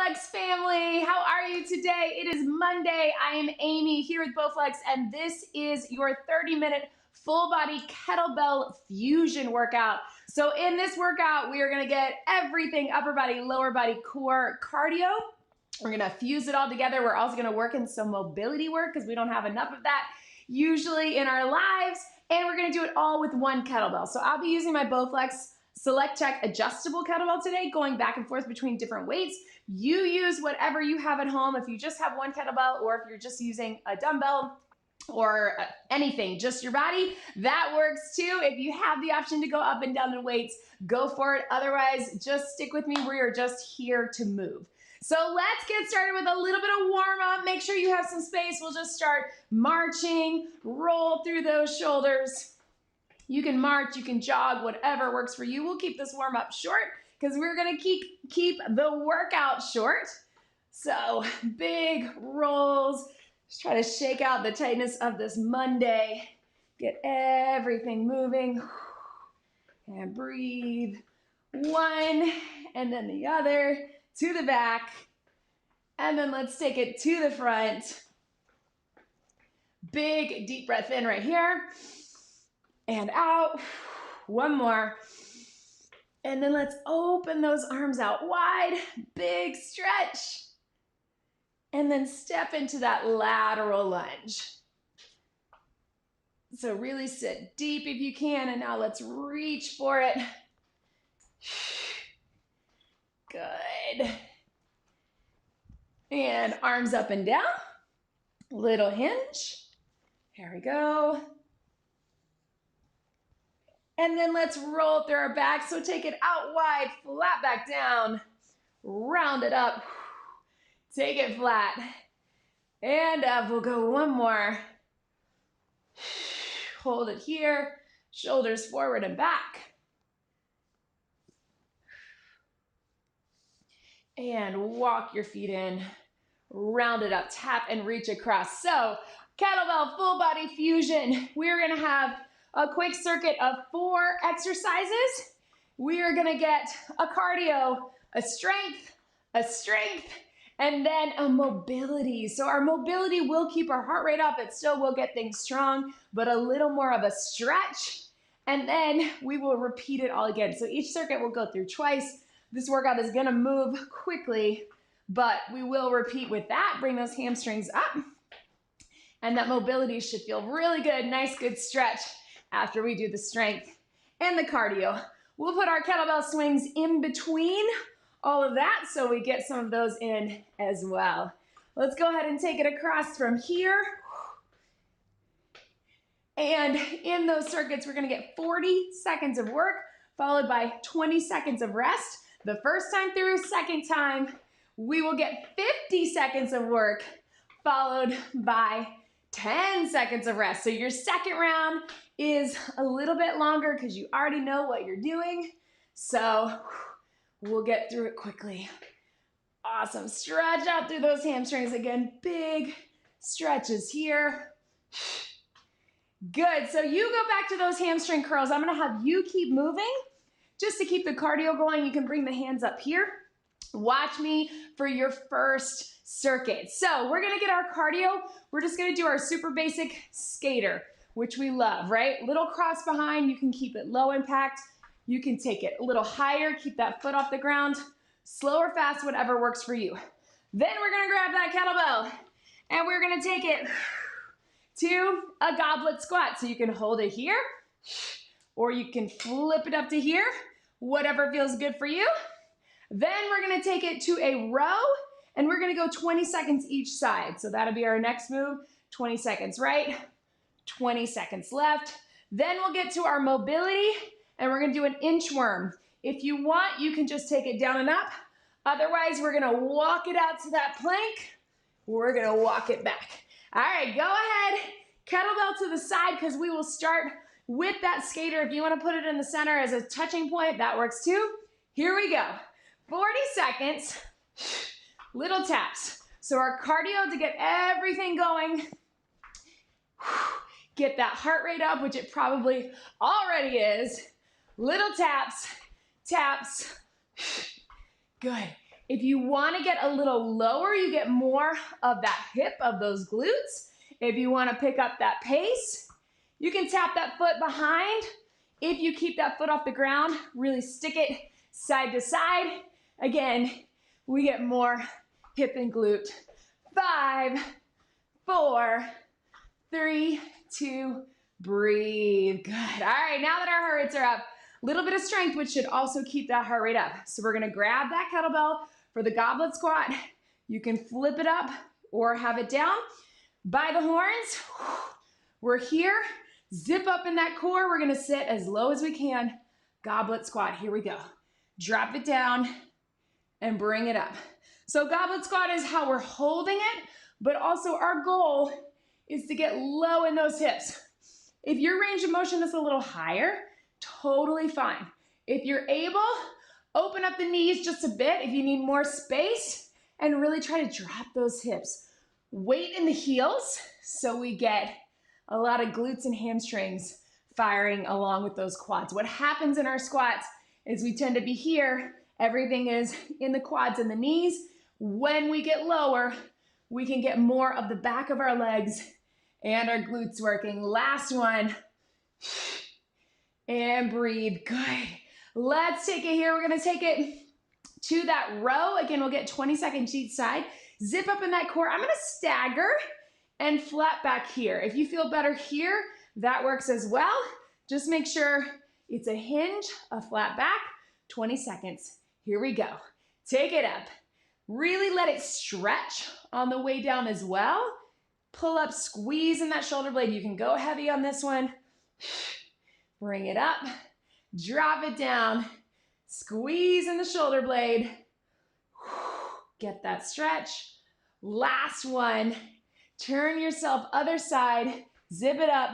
Bowflex family, how are you today? It is Monday. I am Amy here with Bowflex, and this is your 30-minute full body kettlebell fusion workout. So in this workout, we are gonna get everything upper body, lower body, core, cardio. We're gonna fuse it all together. We're also gonna work in some mobility work because we don't have enough of that usually in our lives. And we're gonna do it all with one kettlebell. So I'll be using my Bowflex Select Check adjustable kettlebell today, going back and forth between different weights. You use whatever you have at home. If you just have one kettlebell, or if you're just using a dumbbell or anything, just your body, that works too. If you have the option to go up and down in weights, go for it. Otherwise, just stick with me. We are just here to move. So let's get started with a little bit of warm up. Make sure you have some space. We'll just start marching, roll through those shoulders. You can march, you can jog, whatever works for you. We'll keep this warm up short because we're gonna keep the workout short. So big rolls. Just try to shake out the tightness of this Monday. Get everything moving. And breathe. One, and then the other, to the back. And then let's take it to the front. Big deep breath in right here. And out. One more. And then let's open those arms out wide. Big stretch. And then step into that lateral lunge. So really sit deep if you can. And now let's reach for it. Good. And arms up and down. Little hinge. Here we go. And then let's roll through our back. So take it out wide, flat back down, round it up, take it flat, and up. We'll go one more. Hold it here, shoulders forward and back. And walk your feet in, round it up, tap and reach across. So kettlebell full body fusion. We're gonna have a quick circuit of 4 exercises. We are gonna get a cardio, a strength, and then a mobility. So our mobility will keep our heart rate up. It still will get things strong, but a little more of a stretch. And then we will repeat it all again. So each circuit will go through twice. This workout is gonna move quickly, but we will repeat with that. Bring those hamstrings up. And that mobility should feel really good. Nice, good stretch after we do the strength and the cardio. We'll put our kettlebell swings in between all of that so we get some of those in as well. Let's go ahead and take it across from here. And in those circuits, we're gonna get 40 seconds of work followed by 20 seconds of rest. The first time through, second time, we will get 50 seconds of work followed by 10 seconds of rest. So your second round is a little bit longer because you already know what you're doing. So we'll get through it quickly. Awesome. Stretch out through those hamstrings again. Big stretches here. Good. So you go back to those hamstring curls. I'm going to have you keep moving. Just to keep the cardio going, you can bring the hands up here. Watch me for your first circuit. So we're gonna get our cardio. We're just gonna do our super basic skater, which we love, right? Little cross behind, you can keep it low impact. You can take it a little higher, keep that foot off the ground. Slow or fast, whatever works for you. Then we're gonna grab that kettlebell and we're gonna take it to a goblet squat. So you can hold it here or you can flip it up to here, whatever feels good for you. Then we're gonna take it to a row and we're gonna go 20 seconds each side. So that'll be our next move, 20 seconds right, 20 seconds left. Then we'll get to our mobility and we're gonna do an inchworm. If you want, you can just take it down and up. Otherwise, we're gonna walk it out to that plank. We're gonna walk it back. All right, go ahead, kettlebell to the side because we will start with that skater. If you wanna put it in the center as a touching point, that works too. Here we go. 40 seconds, little taps. So our cardio to get everything going, get that heart rate up, which it probably already is. Little taps, taps. Good. If you want to get a little lower, you get more of that hip of those glutes. If you want to pick up that pace, you can tap that foot behind. If you keep that foot off the ground, really stick it side to side. Again, we get more hip and glute. 5, 4, 3, 2, breathe. Good. All right, now that our heart rates are up, a little bit of strength, which should also keep that heart rate up. So we're gonna grab that kettlebell for the goblet squat. You can flip it up or have it down by the horns. We're here. Zip up in that core. We're gonna sit as low as we can. Goblet squat, here we go. Drop it down and bring it up. So goblet squat is how we're holding it, but also our goal is to get low in those hips. If your range of motion is a little higher, totally fine. If you're able, open up the knees just a bit if you need more space and really try to drop those hips. Weight in the heels so we get a lot of glutes and hamstrings firing along with those quads. What happens in our squats is we tend to be here, everything is in the quads and the knees. When we get lower, we can get more of the back of our legs and our glutes working. Last one. And breathe. Good. Let's take it here. We're going to take it to that row. Again, we'll get 20 seconds each side. Zip up in that core. I'm going to stagger and flat back here. If you feel better here, that works as well. Just make sure it's a hinge, a flat back, 20 seconds. Here we go. Take it up. Really let it stretch on the way down as well. Pull up, squeeze in that shoulder blade. You can go heavy on this one. Bring it up, drop it down, squeeze in the shoulder blade. Get that stretch. Last one. Turn yourself other side, zip it up,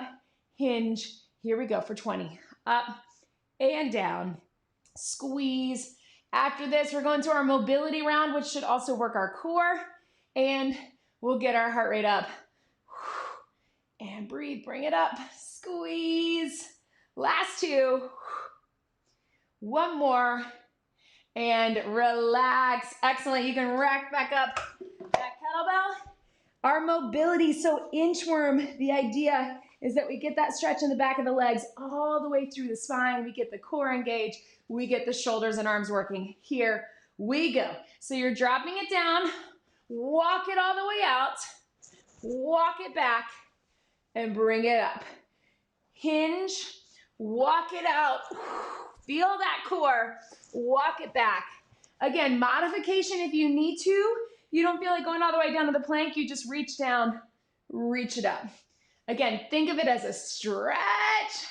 hinge. Here we go for 20. Up and down, squeeze. After this, we're going to our mobility round, which should also work our core, and we'll get our heart rate up. And breathe, bring it up, squeeze. Last two. One more. And relax. Excellent. You can rack back up that kettlebell. Our mobility, so inchworm, the idea is that we get that stretch in the back of the legs all the way through the spine. We get the core engaged. We get the shoulders and arms working. Here we go. So you're dropping it down. Walk it all the way out. Walk it back and bring it up. Hinge. Walk it out. Feel that core. Walk it back. Again, modification if you need to. You don't feel like going all the way down to the plank. You just reach down, reach it up. Again, think of it as a stretch.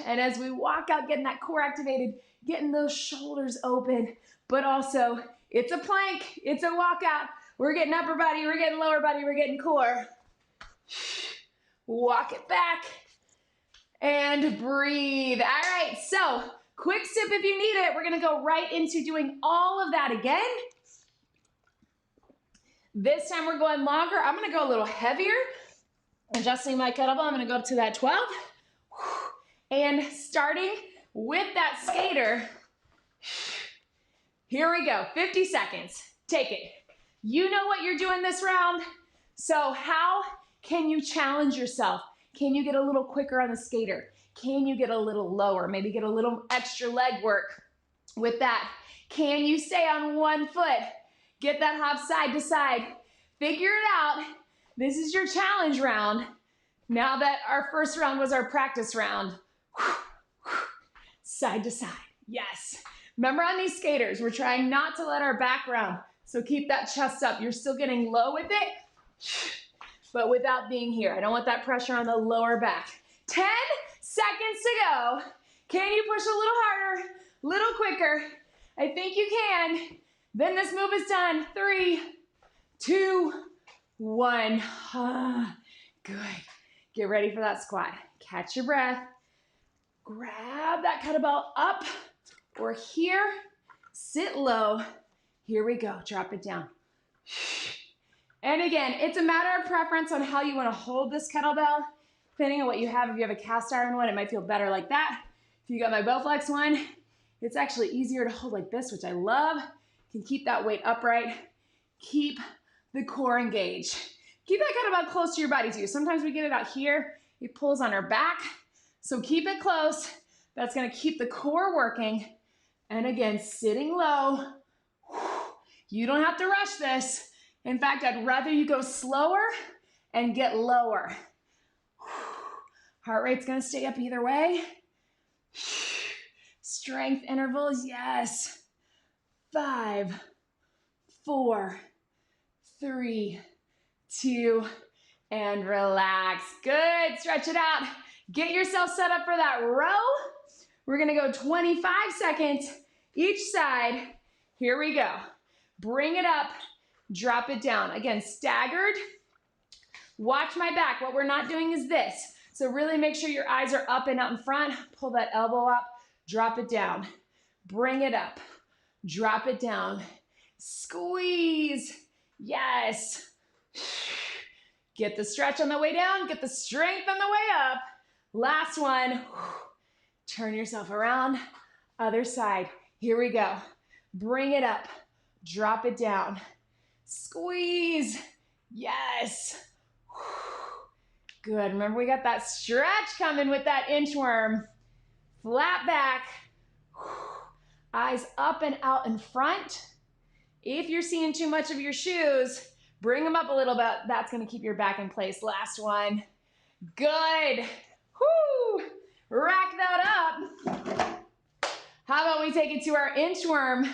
And as we walk out, getting that core activated, getting those shoulders open, but also it's a plank, it's a walkout. We're getting upper body, we're getting lower body, we're getting core. Walk it back. And breathe. All right, so quick sip if you need it. We're gonna go right into doing all of that again. This time we're going longer. I'm gonna go a little heavier. Adjusting my kettlebell, I'm gonna go up to that 12. And starting with that skater, here we go, 50 seconds. Take it. You know what you're doing this round, so how can you challenge yourself? Can you get a little quicker on the skater? Can you get a little lower? Maybe get a little extra leg work with that. Can you stay on one foot? Get that hop side to side. Figure it out. This is your challenge round. Now that our first round was our practice round. Side to side. Yes. Remember on these skaters, we're trying not to let our back round. So keep that chest up. You're still getting low with it, but without being here. I don't want that pressure on the lower back. 10 seconds to go. Can you push a little harder, a little quicker? I think you can. Then this move is done. 3, 2, 1. Good. Get ready for that squat. Catch your breath. Grab that kettlebell up or here. Sit low. Here we go. Drop it down. And again, it's a matter of preference on how you want to hold this kettlebell. Depending on what you have, if you have a cast iron one, it might feel better like that. If you got my Bowflex one, it's actually easier to hold like this, which I love. You can keep that weight upright Keep the core engaged. Keep that kettlebell close to your body too. Sometimes we get it out here. It pulls on our back. So keep it close. That's gonna keep the core working. And again, sitting low. You don't have to rush this. In fact, I'd rather you go slower and get lower. Heart rate's gonna stay up either way. Strength intervals, yes. 5, 4, 3, 2, and relax. Good, stretch it out. Get yourself set up for that row. We're gonna go 25 seconds each side. Here we go. Bring it up, drop it down. Again, staggered. Watch my back. What we're not doing is this. So really make sure your eyes are up and out in front. Pull that elbow up, drop it down. Bring it up, drop it down. Squeeze, yes. Get the stretch on the way down, get the strength on the way up. Last one. Turn yourself around, other side. Here we go. Bring it up, drop it down. Squeeze, yes. Good, remember we got that stretch coming with that inchworm. Flat back, eyes up and out in front. If you're seeing too much of your shoes, bring them up a little bit. That's gonna keep your back in place. Last one. Good. Whoo. Rack that up. How about we take it to our inchworm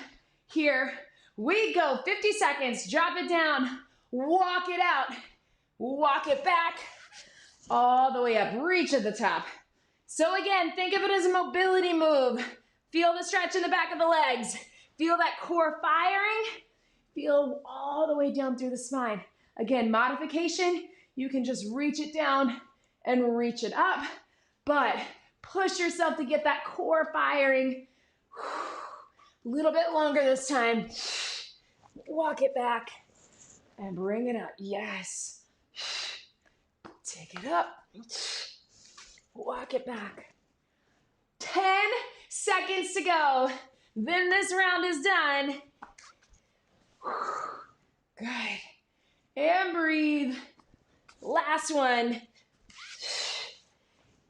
here. We go 50 seconds, drop it down, walk it out, walk it back, all the way up, reach at the top. So again, think of it as a mobility move. Feel the stretch in the back of the legs. Feel that core firing. Feel all the way down through the spine. Again, modification, you can just reach it down and reach it up, but push yourself to get that core firing. A little bit longer this time. Walk it back and bring it up. Yes. Take it up. Walk it back. 10 seconds to go. Then this round is done. Good. And breathe. Last one.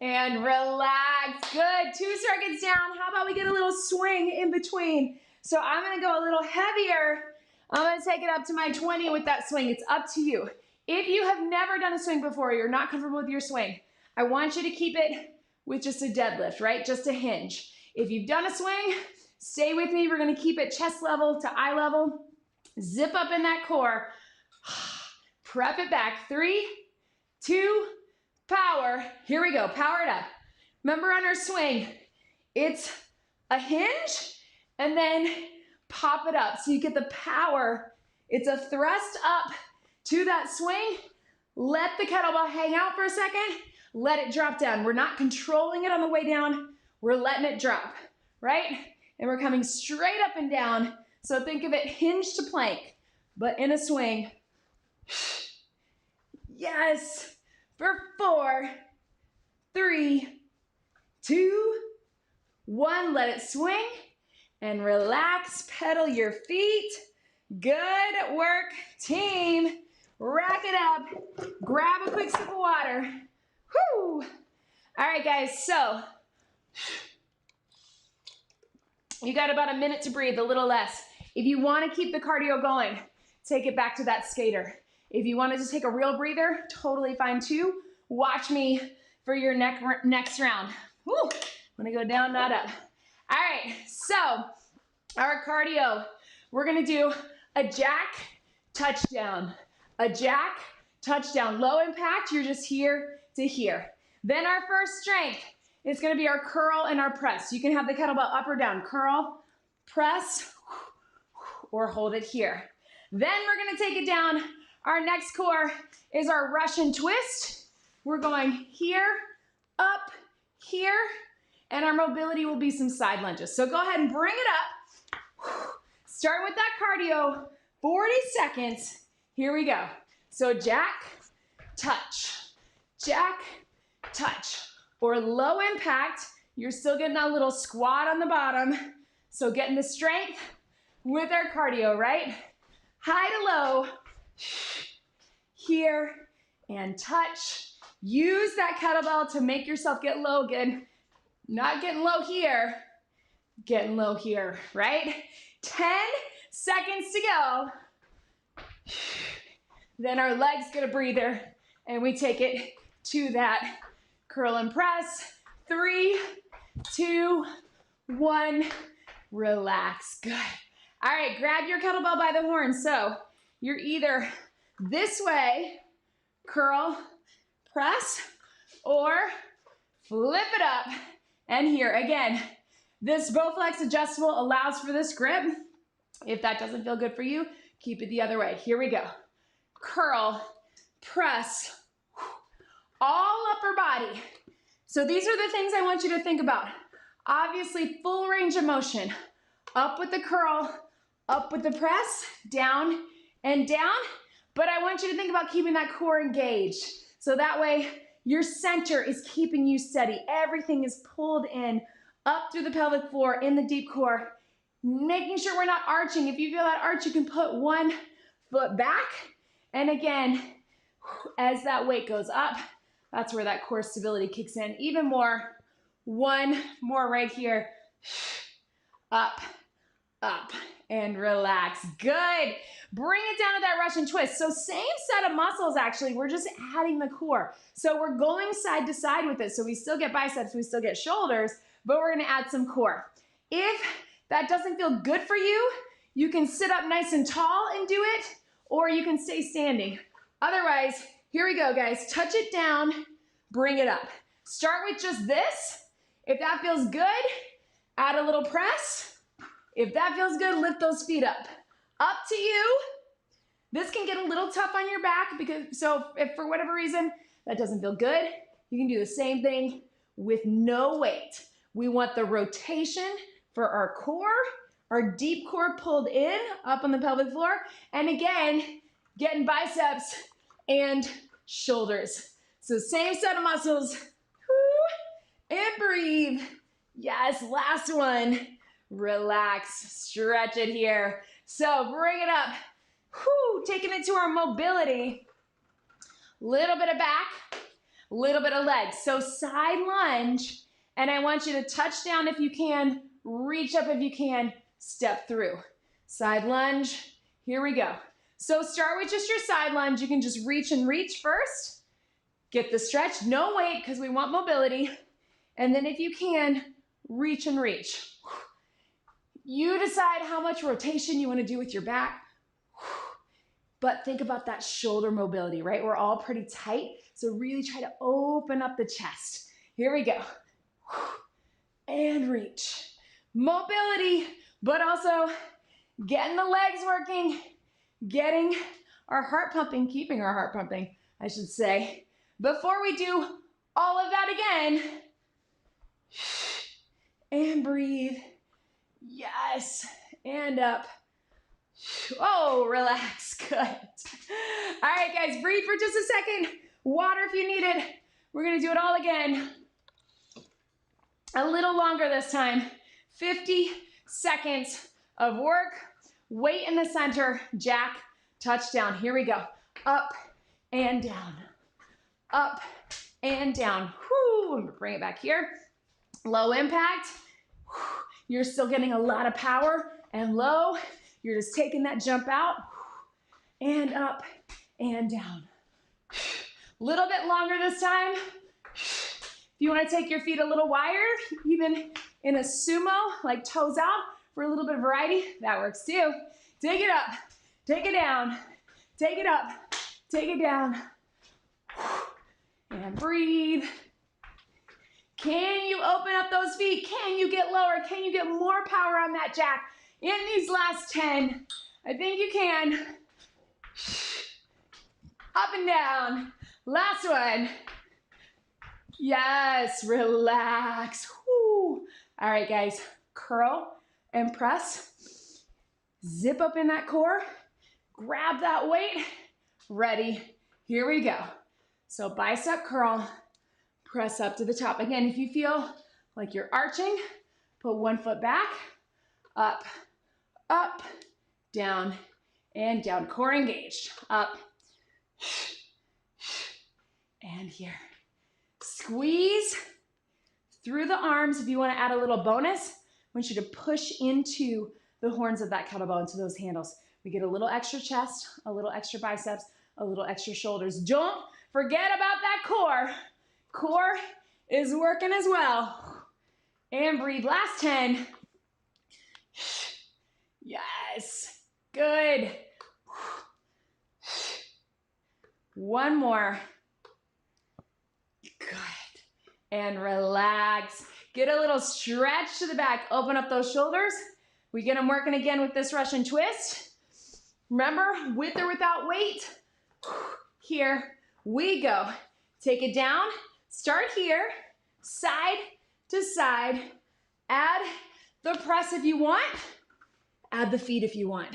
And relax. Good. 2 seconds down. How about we get a little swing in between? So I'm going to go a little heavier. I'm going to take it up to my 20 with that swing. It's up to you. If you have never done a swing before, you're not comfortable with your swing, I want you to keep it with just a deadlift, right? Just a hinge. If you've done a swing, stay with me. We're going to keep it chest level to eye level. Zip up in that core. Prep it back. 3, 2, power. Here we go. Power it up. Remember on our swing, it's a hinge and then pop it up. So you get the power. It's a thrust up to that swing. Let the kettlebell hang out for a second. Let it drop down. We're not controlling it on the way down. We're letting it drop, right? And we're coming straight up and down. So think of it hinge to plank, but in a swing. Yes. For 4, 3, 2, 1. Let it swing and relax. Pedal your feet. Good work, team. Rack it up. Grab a quick sip of water. Whew. All right, guys, so you got about a minute to breathe, a little less. If you want to keep the cardio going, take it back to that skater. If you want to just take a real breather, totally fine too. Watch me for your next round. Woo. I'm gonna go down, not up. All right, so our cardio, we're gonna do a jack, touchdown. A jack, touchdown. Low impact, you're just here to here. Then our first strength is gonna be our curl and our press. You can have the kettlebell up or down. Curl, press, or hold it here. Then we're gonna take it down. Our next core is our Russian twist. We're going here, up, here, and our mobility will be some side lunges. So go ahead and bring it up. Start with that cardio, 40 seconds. Here we go. So jack, touch, or low impact. You're still getting that little squat on the bottom. So getting the strength with our cardio, right? high to low, here, and touch. Use that kettlebell to make yourself get low again. Not getting low here, getting low here, right? 10 seconds to go. Then our legs get a breather, and we take it to that curl and press. 3, 2, 1, relax, good. All right, grab your kettlebell by the horn. So you're either this way, curl, press, or flip it up. And here, again, this Bowflex adjustable allows for this grip. If that doesn't feel good for you, keep it the other way. Here we go. Curl, press, all upper body. So these are the things I want you to think about. Obviously, full range of motion. Up with the curl, up with the press, down and down. But I want you to think about keeping that core engaged. So that way, your center is keeping you steady. Everything is pulled in, up through the pelvic floor, in the deep core. Making sure we're not arching. If you feel that arch, you can put one foot back. And again, as that weight goes up, that's where that core stability kicks in even more. One more right here. Up, up, and relax. Good. Bring it down to that Russian twist. So same set of muscles, actually. We're just adding the core. So we're going side to side with it. So we still get biceps, we still get shoulders, but we're going to add some core. If that doesn't feel good for you, you can sit up nice and tall and do it, or you can stay standing. Otherwise, here we go, guys. Touch it down, bring it up. Start with just this. If that feels good, add a little press. If that feels good, lift those feet up. Up to you. This can get a little tough on your back, so if for whatever reason that doesn't feel good, you can do the same thing with no weight. We want the rotation for our core, our deep core pulled in, up on the pelvic floor, and again, getting biceps and shoulders. So same set of muscles, and breathe. Yes, last one. Relax, stretch it here. So bring it up, taking it to our mobility. Little bit of back, little bit of legs. So side lunge, and I want you to touch down if you can, reach up if you can, step through. Side lunge, here we go. So start with just your side lunge. You can just reach and reach first. Get the stretch, no weight because we want mobility. And then if you can, reach and reach. You decide how much rotation you want to do with your back. But think about that shoulder mobility, right? We're all pretty tight, so really try to open up the chest. Here we go. And reach. Mobility, but also getting the legs working, getting our heart pumping, keeping our heart pumping, I should say. Before we do all of that again, and breathe. Yes, and up. Oh, relax, good. All right, guys, breathe for just a second. Water if you need it. We're gonna do it all again. A little longer this time. 50 seconds of work. Weight in the center, jack, touchdown. Here we go. Up and down. Up and down. Whoo, bring it back here. Low impact. You're still getting a lot of power, and low, you're just taking that jump out, and up, and down. Little bit longer this time. If you want to take your feet a little wider, even in a sumo, like toes out, for a little bit of variety, that works too. Take it up, take it down, take it up, take it down, and breathe. Can you open up those feet? Can you get lower? Can you get more power on that jack in these last 10? I think you can. Up and down. Last one. Yes, relax. Whew. All right, guys, curl and press. Zip up in that core. Grab that weight. Ready. Here we go. So bicep curl. Press up to the top. Again, if you feel like you're arching, put one foot back, up, up, down, and down. Core engaged. Up and here. Squeeze through the arms. If you want to add a little bonus, I want you to push into the horns of that kettlebell, into those handles. We get a little extra chest, a little extra biceps, a little extra shoulders. Don't forget about that core. Core is working as well. And breathe. Last 10. Yes. Good. One more. Good. And relax. Get a little stretch to the back. Open up those shoulders. We get them working again with this Russian twist. Remember, with or without weight. Here we go. Take it down. Start here. Side to side. Add the press if you want. Add the feet if you want.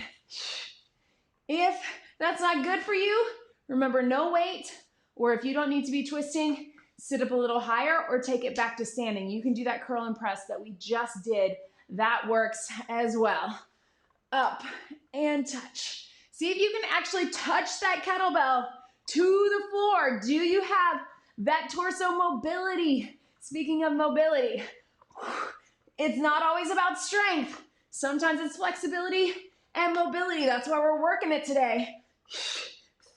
If that's not good for you, remember no weight, or if you don't need to be twisting, sit up a little higher or take it back to standing. You can do that curl and press that we just did. That works as well. Up and touch. See if you can actually touch that kettlebell to the floor. Do you have that torso mobility? Speaking of mobility, it's not always about strength. Sometimes it's flexibility and mobility. That's why we're working it today.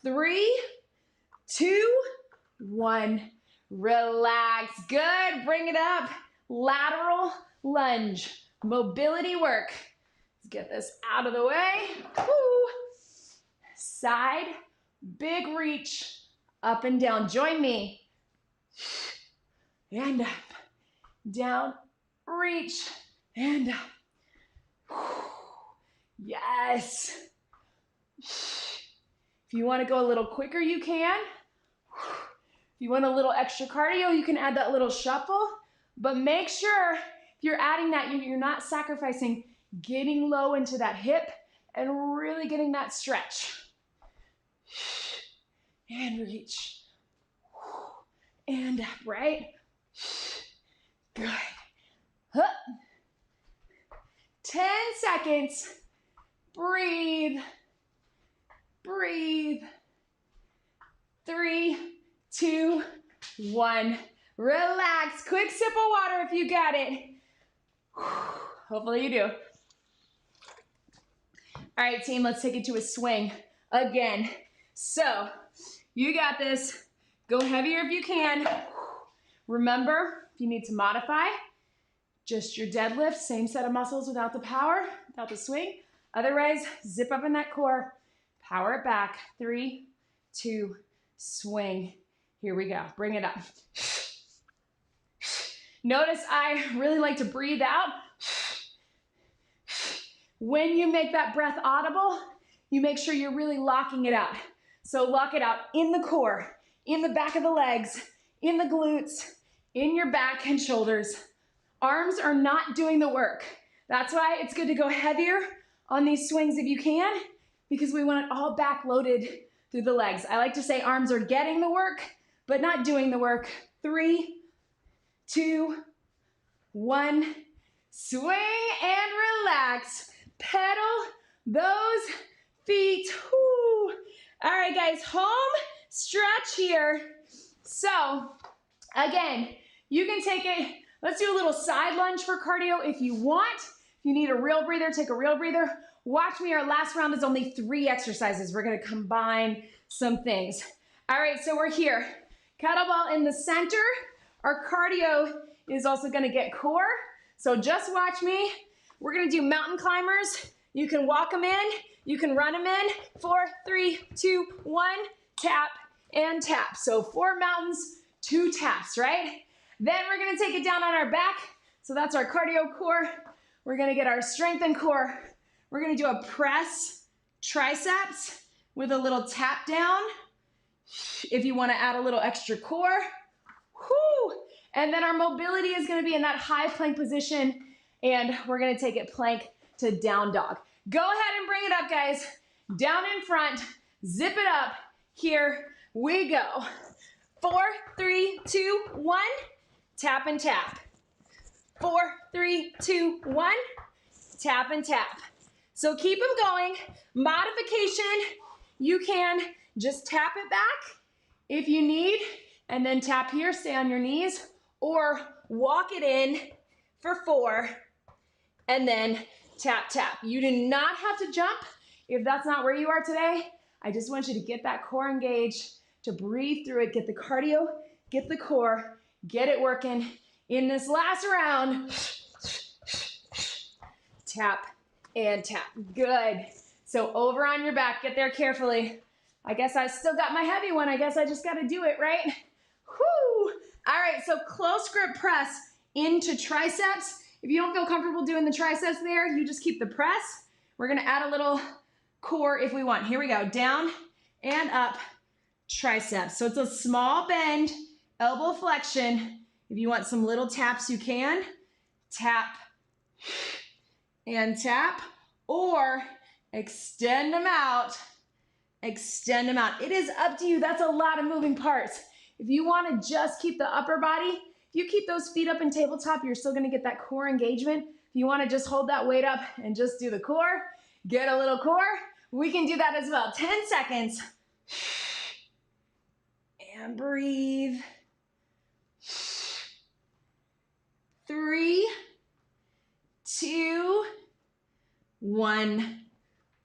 3, 2, 1. Relax. Good. Bring it up. Lateral lunge. Mobility work. Let's get this out of the way. Woo. Side. Big reach. Up and down. Join me. And up. Down. Reach. And up. Yes. If you want to go a little quicker, you can. If you want a little extra cardio, you can add that little shuffle, but make sure if you're adding that, you're not sacrificing getting low into that hip and really getting that stretch. And reach. And up, right? Good. 10 seconds. Breathe. Breathe. 3, 2, 1. Relax. Quick sip of water if you got it. Hopefully you do. All right, team, let's take it to a swing again. So, you got this. Go heavier if you can. Remember, if you need to modify, just your deadlift, same set of muscles without the power, without the swing. Otherwise, zip up in that core. Power it back. 3, 2, swing. Here we go. Bring it up. Notice I really like to breathe out. When you make that breath audible, you make sure you're really locking it out. So lock it out in the core, in the back of the legs, in the glutes, in your back and shoulders. Arms are not doing the work. That's why it's good to go heavier on these swings if you can, because we want it all back loaded through the legs. I like to say arms are getting the work, but not doing the work. 3, 2, 1. Swing and relax. Pedal those feet. Woo. All right, guys, home stretch here. So, again, you can take it. Let's do a little side lunge for cardio if you want. If you need a real breather, take a real breather. Watch me, our last round is only 3 exercises. We're gonna combine some things. All right, so we're here. Kettlebell in the center. Our cardio is also gonna get core. So just watch me. We're gonna do mountain climbers. You can walk them in, you can run them in. 4, 3, 2, 1, tap and tap. So 4 mountains, 2 taps, right? Then we're gonna take it down on our back. So that's our cardio core. We're gonna get our strength and core. We're gonna do a press triceps with a little tap down. If you wanna add a little extra core. Whoo! And then our mobility is gonna be in that high plank position, and we're gonna take it plank to down dog. Go ahead and bring it up, guys. Down in front, zip it up. Here we go. 4, 3, 2, 1, tap and tap. 4, 3, 2, 1, tap and tap. So keep them going. Modification, you can just tap it back if you need, and then tap here, stay on your knees, or walk it in for 4, and then tap, tap. You do not have to jump if that's not where you are today. I just want you to get that core engaged, to breathe through it, get the cardio, get the core, get it working. In this last round, tap and tap. Good. So over on your back, get there carefully. I guess I still got my heavy one. I guess I just got to do it, right? Whoo! All right, so close grip press into triceps. If you don't feel comfortable doing the triceps there, you just keep the press. We're gonna add a little core if we want. Here we go, down and up, triceps. So it's a small bend, elbow flexion. If you want some little taps, you can. Tap and tap, or extend them out, extend them out. It is up to you. That's a lot of moving parts. If you want to just keep the upper body, if you keep those feet up in tabletop, you're still going to get that core engagement. If you want to just hold that weight up and just do the core, get a little core, we can do that as well. 10 seconds. And breathe. 3, 2, 1.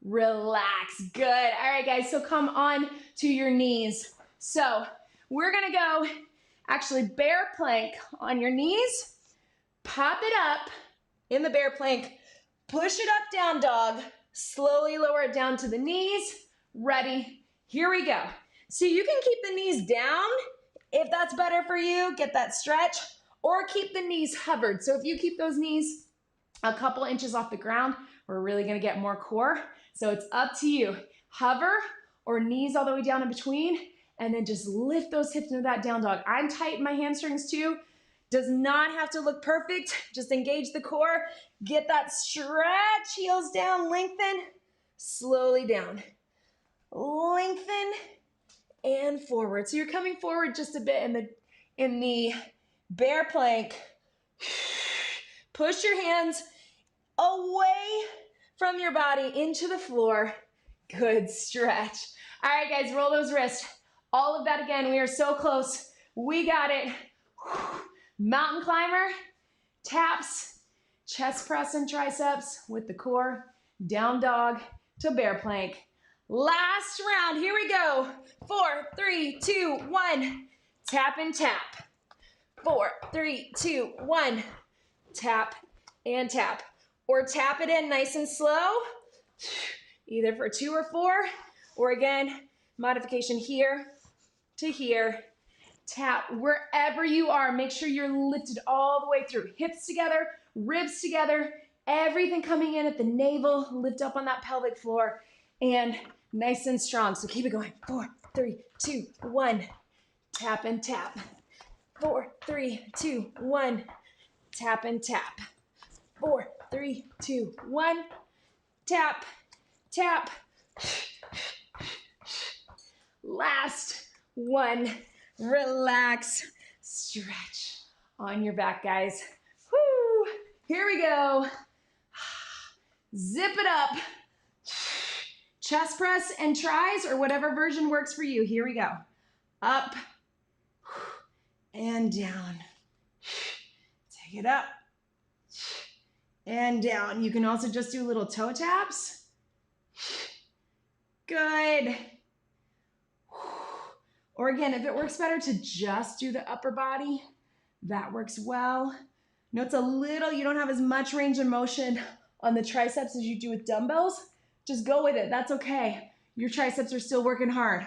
Relax. Good. All right, guys, so come on to your knees. So we're gonna go actually bear plank on your knees, pop it up in the bear plank, push it up, down dog, slowly lower it down to the knees. Ready? Here we go. So you can keep the knees down if that's better for you, get that stretch, or keep the knees hovered. So if you keep those knees a couple inches off the ground, we're really gonna get more core. So it's up to you. Hover or knees all the way down in between, and then just lift those hips into that down dog. I'm tight in my hamstrings too. Does not have to look perfect. Just engage the core. Get that stretch, heels down, lengthen, slowly down. Lengthen and forward. So you're coming forward just a bit in the bear plank. Push your hands away from your body into the floor. Good stretch. All right, guys, roll those wrists. All of that again. We are so close. We got it. Mountain climber, taps, chest press and triceps with the core, down dog to bear plank. Last round. Here we go. 4, 3, 2, 1. Tap and tap. 4, 3, 2, 1. Tap and tap. Or tap it in nice and slow, either for 2 or 4, or again, modification here to here. Tap wherever you are. Make sure you're lifted all the way through. Hips together, ribs together, everything coming in at the navel. Lift up on that pelvic floor and nice and strong. So keep it going. 4, 3, 2, 1. Tap and tap. 4, 3, 2, 1. Tap and tap. 4, 3, 2, 1. Tap, tap. Last one. Relax. Stretch on your back, guys. Woo. Here we go. Zip it up. Chest press and tries, or whatever version works for you. Here we go. Up and down. Take it up and down. You can also just do little toe taps. Good. Or again, if it works better to just do the upper body, that works well. You know, it's a little, you don't have as much range of motion on the triceps as you do with dumbbells. Just go with it, that's okay. Your triceps are still working hard.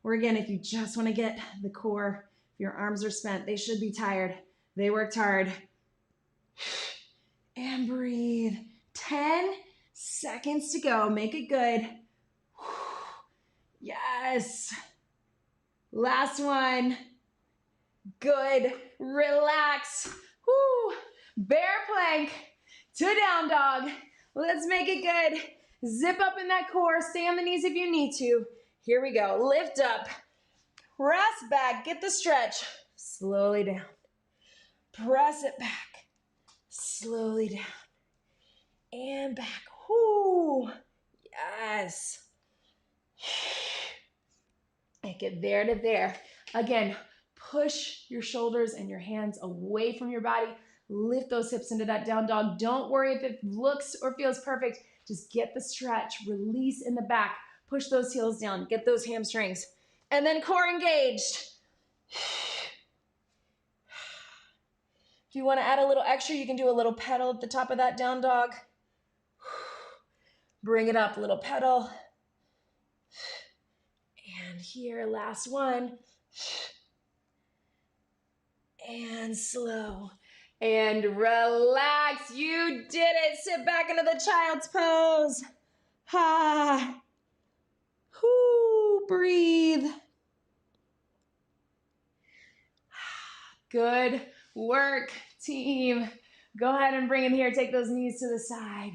Or again, if you just wanna get the core, if your arms are spent, they should be tired. They worked hard. And breathe. 10 seconds to go, make it good. Yes. Last one. Good. Relax. Woo. Bear plank to down dog. Let's make it good. Zip up in that core. Stay on the knees if you need to. Here we go. Lift up. Press back. Get the stretch. Slowly down. Press it back. Slowly down. And back. Woo. Whoo. Yes. Make it there to there. Again, push your shoulders and your hands away from your body. Lift those hips into that down dog. Don't worry if it looks or feels perfect. Just get the stretch, release in the back, push those heels down, get those hamstrings, and then core engaged. If you want to add a little extra, you can do a little pedal at the top of that down dog. Bring it up, a little pedal. And here, last one. And slow. And relax. You did it. Sit back into the child's pose. Ha. Whoo, breathe. Good work, team. Go ahead and bring it here. Take those knees to the side.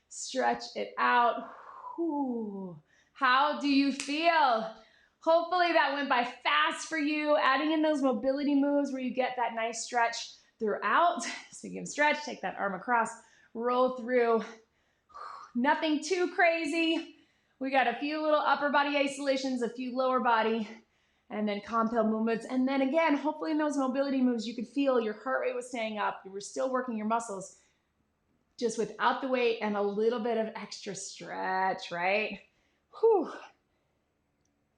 Stretch it out. Whew. How do you feel? Hopefully that went by fast for you. Adding in those mobility moves where you get that nice stretch throughout. Speaking of stretch, take that arm across, roll through. Nothing too crazy. We got a few little upper body isolations, a few lower body, and then compound movements. And then again, hopefully in those mobility moves, you could feel your heart rate was staying up. You were still working your muscles, just without the weight and a little bit of extra stretch, right? Whew.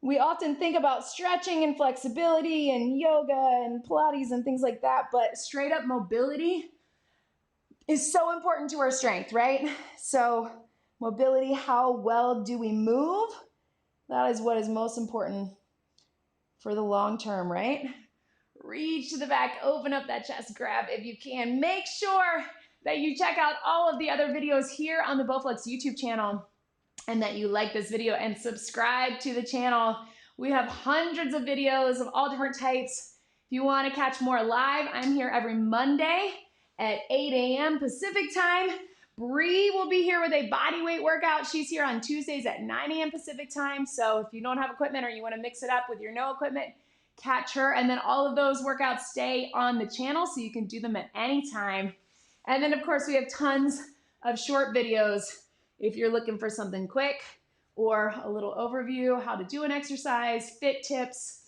We often think about stretching and flexibility and yoga and Pilates and things like that, but straight up mobility is so important to our strength, right? So mobility, how well do we move? That is what is most important for the long term, right? Reach to the back, open up that chest, grab if you can. Make sure that you check out all of the other videos here on the Bowflex YouTube channel and that you like this video and subscribe to the channel. We have hundreds of videos of all different types. If you want to catch more live, I'm here every Monday at 8 a.m. Pacific time. Bree will be here with a body weight workout. She's here on Tuesdays at 9 a.m. Pacific time. So if you don't have equipment or you want to mix it up with your no equipment, catch her. And then all of those workouts stay on the channel so you can do them at any time. And then of course we have tons of short videos if you're looking for something quick or a little overview, how to do an exercise, fit tips,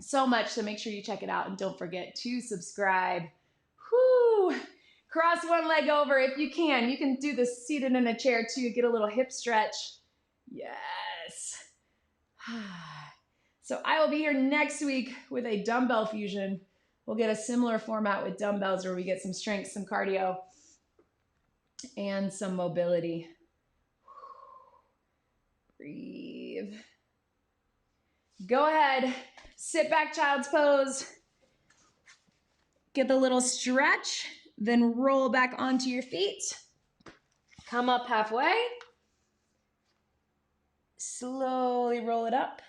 so much. So make sure you check it out and don't forget to subscribe. Whoo! Cross one leg over if you can. You can do this seated in a chair too. Get a little hip stretch. Yes. So I will be here next week with a dumbbell fusion. We'll get a similar format with dumbbells where we get some strength, some cardio, and some mobility. Breathe. Go ahead. Sit back, child's pose. Get the little stretch. Then roll back onto your feet. Come up halfway. Slowly roll it up.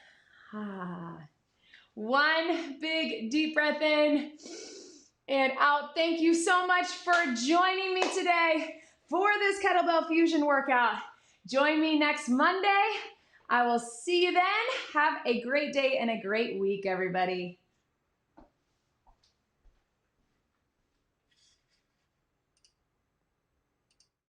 One big deep breath in and out. Thank you so much for joining me today for this Kettlebell Fusion workout. Join me next Monday. I will see you then. Have a great day and a great week, everybody.